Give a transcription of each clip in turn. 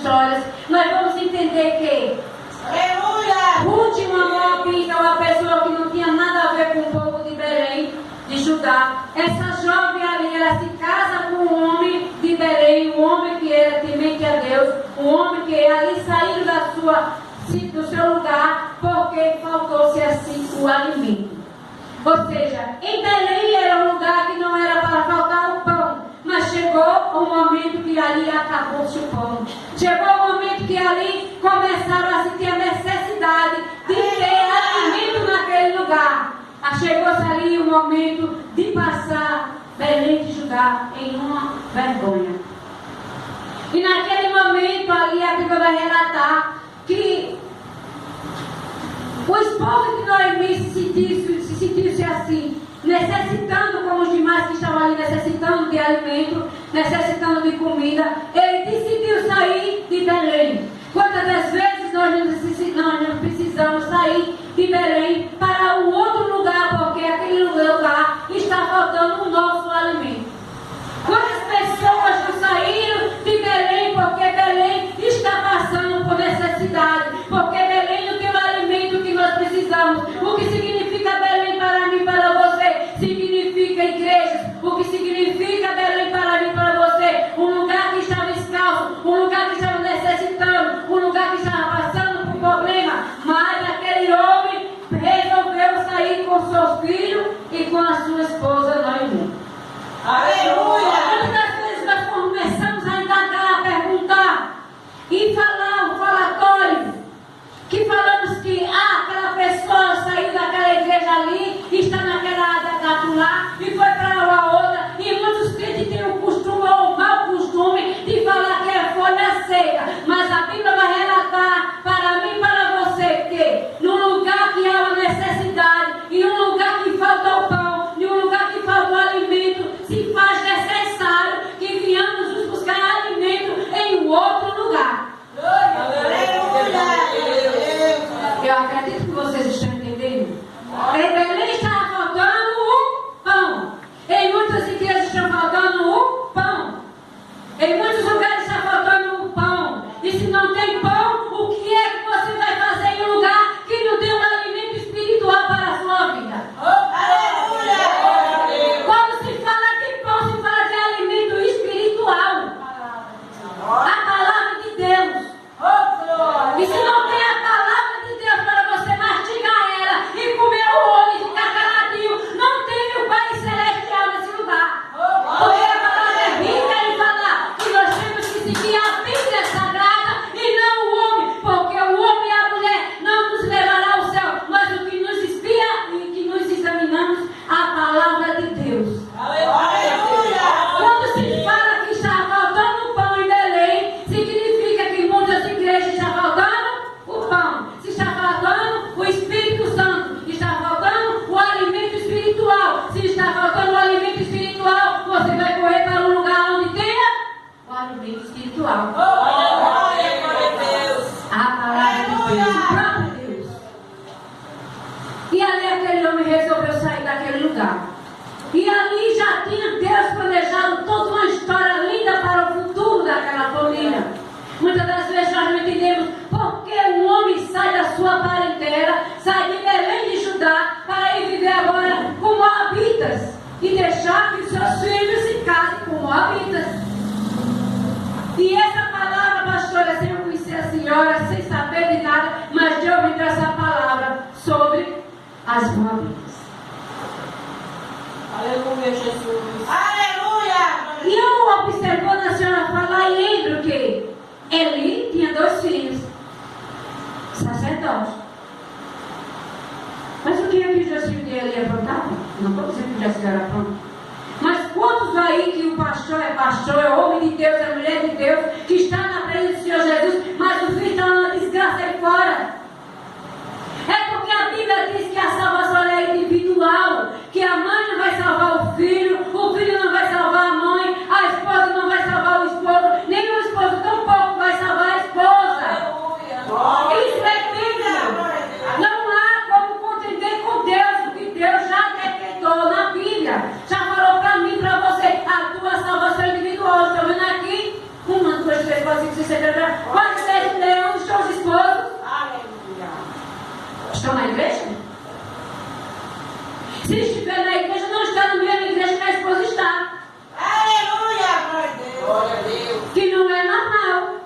histórias, nós vamos entender que Ruth, uma moabita, uma pessoa que não tinha nada a ver com o povo de Belém, de Judá. Essa jovem ali, ela se casa com um homem de Belém, um homem que era temente a Deus, um homem que ali saiu do seu lugar, porque faltou-se assim o alimento. Ou seja, em Belém era um lugar que não era para faltar o pão, mas chegou o momento que ali acabou-se o pão. Chegou o momento que ali começaram a sentir a necessidade de ter alimento naquele lugar. Chegou-se ali o momento de passar Belém de Judá em uma vergonha. E naquele momento ali a Bíblia vai relatar que o esposo de Noemi se sentisse assim, necessitando, como os demais que estavam ali, necessitando de alimento, necessitando de comida. Ele decidiu sair de Belém. Quantas das vezes nós não precisamos sair de Belém para um outro lugar, porque aquele lugar está faltando o nosso alimento. Quantas pessoas não saíram de Belém porque Belém está passando por necessidade, porque Belém não tem o alimento que nós precisamos. O que significa Belém para mim e para você? Significa igrejas. O que significa Belém para mim e para você? Um lugar que estava escalso, um lugar que estava necessitando, um lugar que estava passando por problema. Mas aquele homem resolveu sair com seus filhos e com a sua esposa Noemi. Aleluia! Quantas vezes nós começamos a indagar, a perguntar e falar um falatório que falamos que aquela pessoa saiu daquela igreja ali, está naquela lá e foi para uma outra, e muitos crentes têm o costume ou o mau costume de falar que é folha seca, mas a Bíblia vai relatar para mim e para você que num lugar que há uma necessidade, em um lugar que falta o pão, em um lugar que falta o alimento, se faz necessário que venhamos nos buscar alimento em outro lugar. Eu acredito que vocês estão entendendo. Em Belém está faltando o pão. Em muitas igrejas está faltando o pão. Em muitos lugares está faltando o pão. E se não tem pão, o que é que você vai fazer em um lugar que não tem um alimento espiritual para a sua vida? Quando se fala de pão, se fala de alimento espiritual. A palavra de Deus. E se não tem a palavra de Deus para você mastigar ela e comer o olho e ficar caladinho, não tem o Pai Celestial nesse lugar. Porque a palavra é rica em falar que nós temos que seguir a Bíblia Sagrada e não o homem, porque o homem e a mulher não nos levará ao céu, mas o que nos espia e que nos examinamos, a palavra de Deus. Quando se fala que está faltando pão em Belém, significa que em muitas igrejas está faltando o pão, se está faltando o Espírito Santo, está faltando o alimento espiritual. Se está faltando o alimento espiritual, você vai correr para um lugar onde tenha o alimento espiritual. A palavra de Deus, o próprio Deus. E ali aquele homem resolveu sair daquele lugar. E ali já tinha Deus planejado toda uma história linda para o futuro daquela família. Muitas das vezes nós não entendemos por que um homem sai da sua parentela, sai de Belém de Judá, para ir viver agora com moabitas e deixar que seus filhos se casem com moabitas. E essa palavra, pastora, sem eu conhecer a senhora, sem saber de nada, mas Deus me deu essa palavra sobre as moabitas. Aleluia, Jesus. Aleluia! E eu observando a senhora falar e lembro que Eli tinha 2 filhos, sacerdotes. Mas o que é que os 2 filhos de Eli aprontavam? Não estou dizendo que já se era pronto. Mas quantos aí que o pastor, é homem de Deus, é mulher de Deus, que está na presença do Senhor Jesus, mas o filho está na desgraça aí fora? É porque a Bíblia diz que a salvação é individual, que a mãe não vai salvar o filho não vai salvar a mãe, a esposa não vai salvar o esposo, nem o esposo tampouco vai salvar a esposa. Isso é Bíblia. Não há como contender com Deus, porque Deus já decretou na Bíblia. Já falou para mim, para você, a tua salvação individual. Estou vendo aqui 1, 2, 3, 4, estão na igreja? Se estiver na igreja, não está no mesmo igreja que a esposa está. Aleluia, glória a Deus. Que não é normal.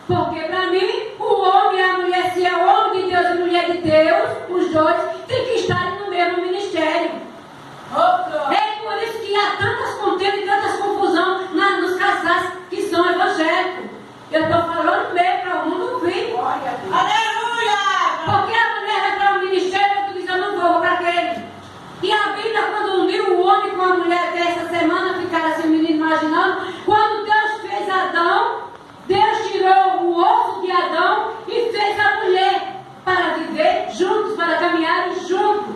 Porque para mim, o homem e a mulher, se é homem de Deus e mulher de Deus, os dois têm que estar no mesmo ministério. É por isso que há tantas contendas e tantas confusões nos casais que são evangélicos. Eu estou falando mesmo para o mundo ouvir. Aleluia! Porque a mulher vai para o ministério e tu diz, eu não vou para aquele. E a Bíblia, quando uniu o homem com a mulher dessa semana, ficaram assim, o menino imaginando, quando Deus fez Adão, Deus tirou o osso de Adão e fez a mulher para viver juntos, para caminharem juntos.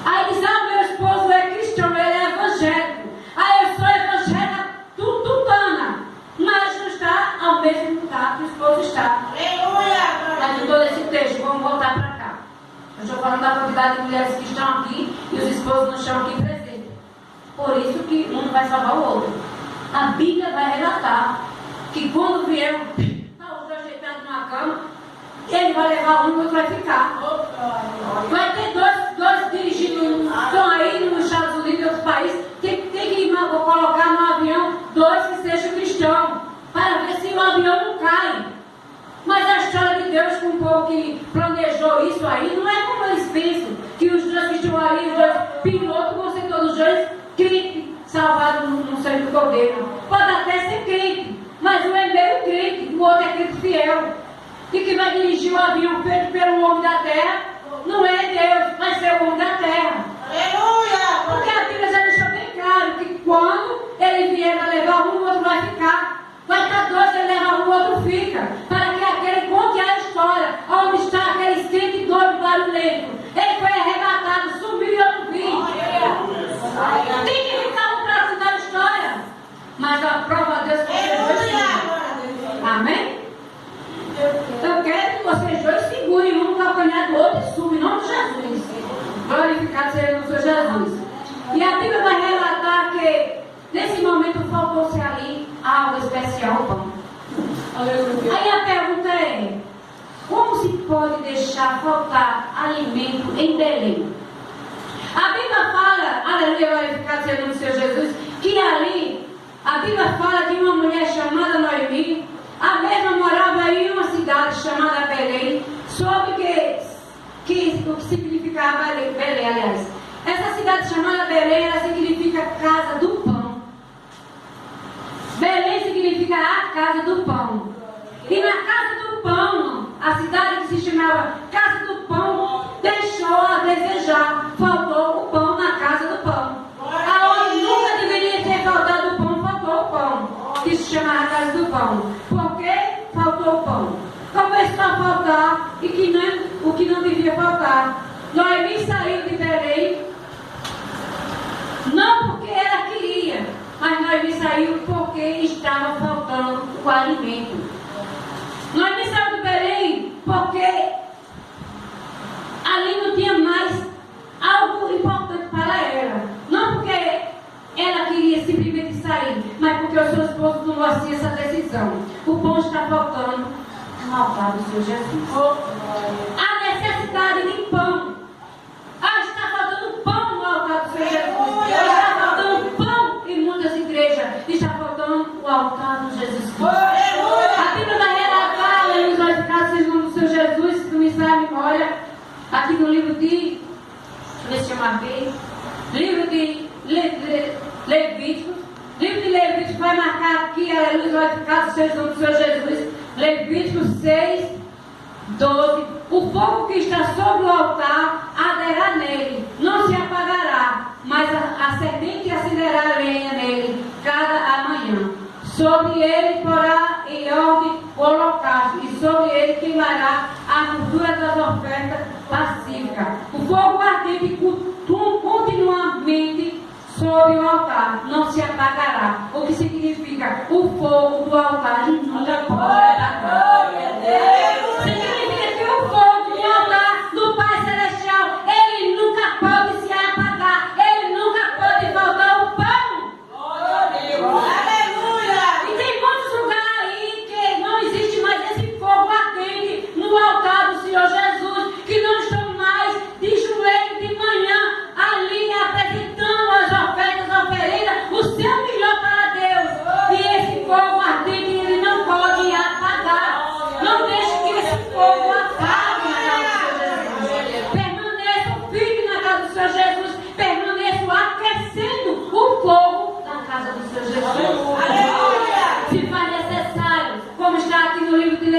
Aí diz, meu esposo é cristão, ele é evangélico. Aí eu sou evangélica tutana, mas não está ao mesmo tempo que o esposo está. Aleluia! Mas em todo esse texto, vamos voltar para cá. Eu estou falando da quantidade de mulheres que estão aqui e os esposos não estão aqui presentes. Por isso que um vai salvar o outro. A Bíblia vai relatar que quando vier os dois ajeitados numa cama, ele vai levar um e o outro vai ficar. Vai ter dois dirigindo, estão aí nos Estados Unidos e outros países, tem que colocar no avião dois que sejam cristãos, para ver se o avião não cai. Mas a história de Deus com o povo que planejou isso aí, não é como eles pensam, que os dois que estão ali, os dois pilotos, vão ser todos os dois crentes, salvados no seio do Cordeiro. Pode até ser crente, mas um é meio crente, o outro é crente fiel. E que vai dirigir o avião feito pelo homem da terra, não é Deus, vai ser o homem da terra. Aleluia! Porque a Bíblia já deixou bem claro que quando ele vier vai levar um, o outro vai ficar. Vai estar dois, ele leva um, o outro fica. Para que aquele conte a história, onde está aquele crente doido barulhento. Ele foi arrebatado, sumiu e eu não vi. Tem que ficar um prazo da história. Mas a prova a Deus que vocês dois. Amém? Eu quero que vocês dois segurem um no calcanhar do outro e subam em nome de Jesus. Glorificado seja o Senhor Jesus. E a Bíblia vai relatar que nesse momento faltou-se ali algo especial, pão. Aleluia. Aí a pergunta é: como se pode deixar faltar alimento em Belém? A Bíblia fala, aleluia, glorificado seja o Senhor Jesus, que ali a Bíblia fala de uma mulher chamada Noemi. A mesma morava em uma cidade chamada Belém, soube o que significava Belém, aliás. Essa cidade chamada Belém, ela significa casa do pão. Belém significa a casa do pão. E na casa do pão, a cidade que se chamava Casa do Pão, deixou a desejar. Faltou o pão na casa do pão. Aonde nunca deveria ter faltado o pão, faltou o pão. Que se chamava Casa do Pão. Por que faltou o pão? Começou a faltar o que não devia faltar. Noemi saiu de Belém, não porque ela queria, mas Noemi saiu porque estava faltando o alimento. Noemi saiu de Belém porque ali não tinha mais algo importante para ela. Não porque ela queria simplesmente sair, mas porque o seu esposo tomou assim essa decisão. O pão está faltando no altar do Senhor Jesus. A necessidade de pão. Está faltando pão no altar do Senhor Jesus. Está faltando pão em muitas igrejas. Está faltando o altar do Jesus Cristo. A Bíblia vai relatar, nos vai ficar segundo o Senhor Jesus, se não me sai a memória, aqui no livro de, deixa eu ver se eu marquei, livro de Levítico. Livro de Levítico vai marcar aqui, aleluia, vai ficar do Senhor Jesus. Levítico 6, 12. O fogo que está sobre o altar arderá nele, não se apagará, mas a semente acenderá a lenha nele cada manhã. Sobre ele porá em ordem o holocausto, e sobre ele queimará a gordura das ofertas pacíficas. O fogo ardente continuamente sobre o altar não se apagará. O que significa? O fogo do altar nunca pode apagar. Significa que o fogo do altar do Pai Celestial, ele nunca pode se apagar. Ele nunca pode faltar o pão. E tem muitos lugares aí que não existe mais esse fogo ardente no altar do Senhor Jesus, que não estão mais no livro de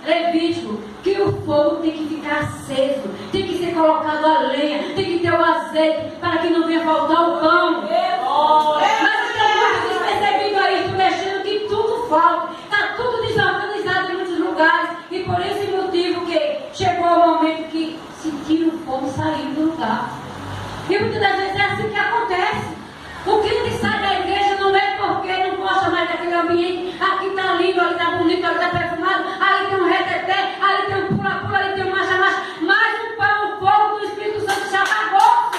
Levítico, que o fogo tem que ficar aceso, tem que ser colocado a lenha, tem que ter o azeite, para que não venha faltar o pão. Mas tem muitos despercebidos aí, tu mexendo que tudo falta, está tudo desorganizado em muitos lugares, e por esse motivo que chegou o momento que sentiram o fogo sair do lugar. E muitas das vezes é assim que acontece. O crente sai da igreja não é porque não gosta mais daquele ambiente. Aqui está lindo, ali está bonito, ali está perfumado, ali tem um reteté, ali tem um pula-pula, ali tem um marcha-marcha. Mas o pão, o fogo do Espírito Santo já apagou.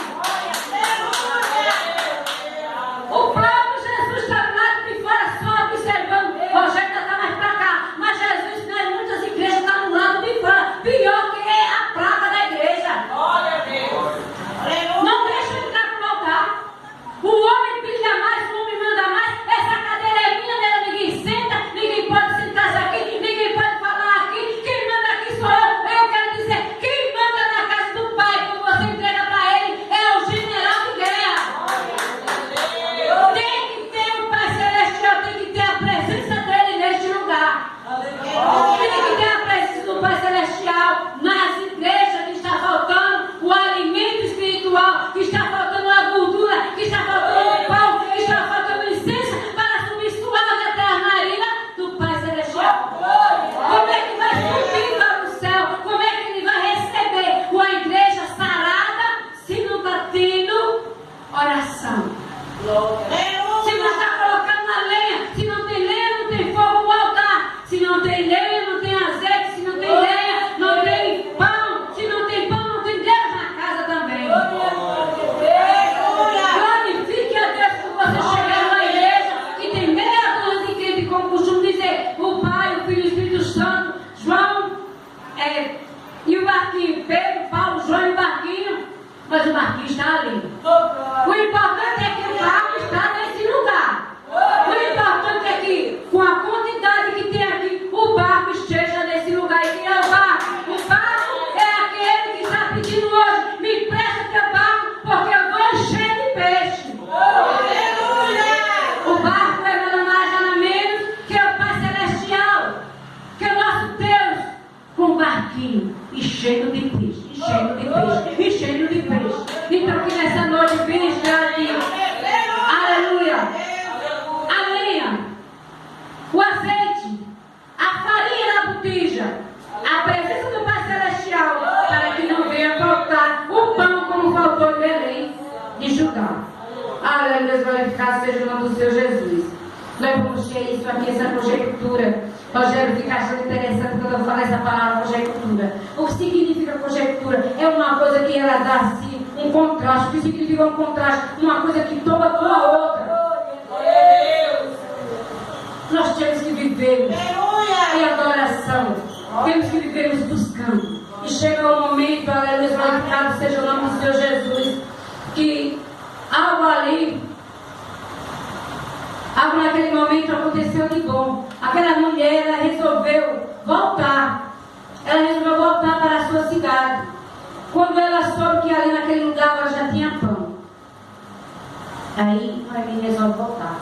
O próprio Jesus está lá de fora só observando. Rogério está mais para cá. Mas Jesus, né, muitas igrejas estão do lado de fora. Pior que é a praga da igreja. Não deixa ele entrar para o altar. O homem brilha mais, o homem manda mais. Essa cadeira é minha, dela ninguém senta, ninguém pode sentar aqui, ninguém pode falar aqui. Quem manda aqui sou eu. Eu quero dizer, quem manda na casa do Pai, quando você entrega para ele, é o general de guerra. Tem que ter o Pai Celestial, tem que ter a presença dele neste lugar. Tem que ter a presença do Pai Celestial nas igrejas que está faltando o alimento espiritual, que está faltando a gordura, que está faltando o pão, que está faltando licença para subir suave até a narina do Pai Celestial. Como é que vai subir para o céu? Como é que ele vai receber uma igreja sarada se não está tendo oração? Se não está colocando a lenha, se não tem lenha, não tem fogo no altar. Se não tem lenha, não tem azeite. Se não tem lenha, não tem pão. Se não tem pão, não tem Deus na casa também. Glorifique a Deus por você chegar na igreja que tem meia dúzia de crente, como costumo dizer, o Pai, o Filho e o Espírito Santo, João e o barquinho, Pedro, Paulo, João e o barquinho, mas o barquinho está ali. O importante é que o barco está nesse lugar. O importante é que, com a quantidade que tem aqui, o barco esteja nesse lugar. E quem é o barco? O barco é aquele que está pedindo hoje: me empresta teu barco, porque eu vou encher de peixe. O barco é nada mais nada menos que o Pai Celestial, que é o nosso Deus, com um barquinho enchendo de peixe, enchendo de peixe, enchendo de peixe. Então que nessa noite venha estar aqui. Aleluia. A lenha, o azeite, a farinha na botija, a presença do Pai Celestial, para que não venha faltar o pão como faltou em Belém de Judá. Aleluia, glorificado seja o nome do Senhor Jesus. Nós vamos ter isso aqui, essa conjectura. Rogério fica achando interessante quando eu falo essa palavra conjectura. O que significa conjectura? É uma coisa que ela dá assim um contraste. O que significa um contraste? Uma coisa que toma com a outra. Nós temos que viver em adoração. Temos que vivermos buscando. E chega o momento, aleluia, glorificado seja o nome do Senhor Jesus, que algo ali, algo naquele momento aconteceu de bom. Aquela mulher, ela resolveu voltar. Ela resolveu voltar para a sua cidade. Quando ela soube que ali naquele lugar ela já tinha pão. Aí Noemi resolve voltar.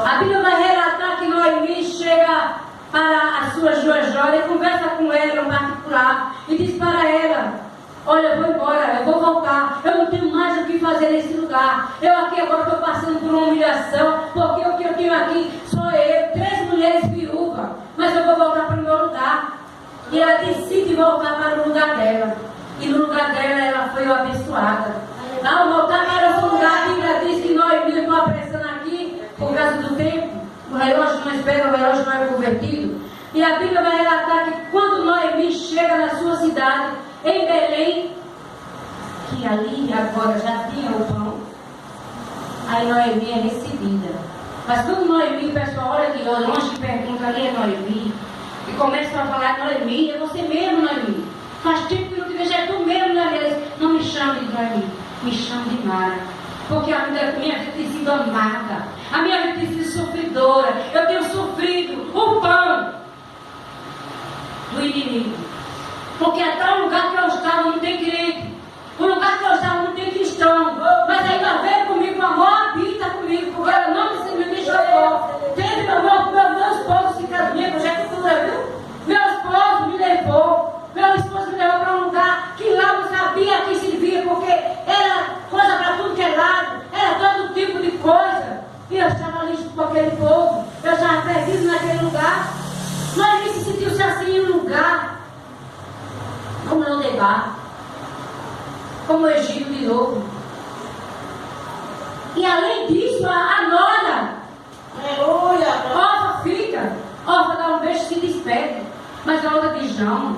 A Bíblia vai relatar que Noemi chega para as suas duas joias, conversa com ela em particular e diz para ela: olha, eu vou embora, eu vou voltar, eu não tenho mais o que fazer nesse lugar. Eu aqui agora estou passando por uma humilhação, porque o que eu tenho aqui sou eu, 3 mulheres viúvas, mas eu vou voltar para o meu lugar. E ela decide voltar para o lugar dela. E no lugar dela ela foi abençoada. Ao voltar para o lugar, a Bíblia diz que Noemi, estou apressando aqui por causa do tempo, o relógio não espera, o relógio não é convertido. E a Bíblia vai relatar que quando Noemi chega na sua cidade, em Belém, que ali agora já tinha o pão, aí Noemi é recebida. Mas quando Noemi, o pessoal olha de longe e pergunta: ali é Noemi? E começam a falar: Noemi, é você mesmo, Noemi. Faz tempo que não te vejo, é tu mesmo, Noemi. Não me chame de Noemi, me chame de Mara. Porque a minha vida tem sido amarga, a minha vida tem sido sofredora. Eu tenho sofrido o pão do inimigo. Porque até o lugar que eu estava não tem crente, o lugar que eu estava não tem cristão. Mas ainda veio comigo, o amor habita comigo, porque ela não me deixou. Teve meu esposo se casou, minha conjectura, viu? lá, como o Egito de novo. E além disso, a nora, Aleluia. órfã fica, órfã dá um beijo e se despede. Mas a outra diz não.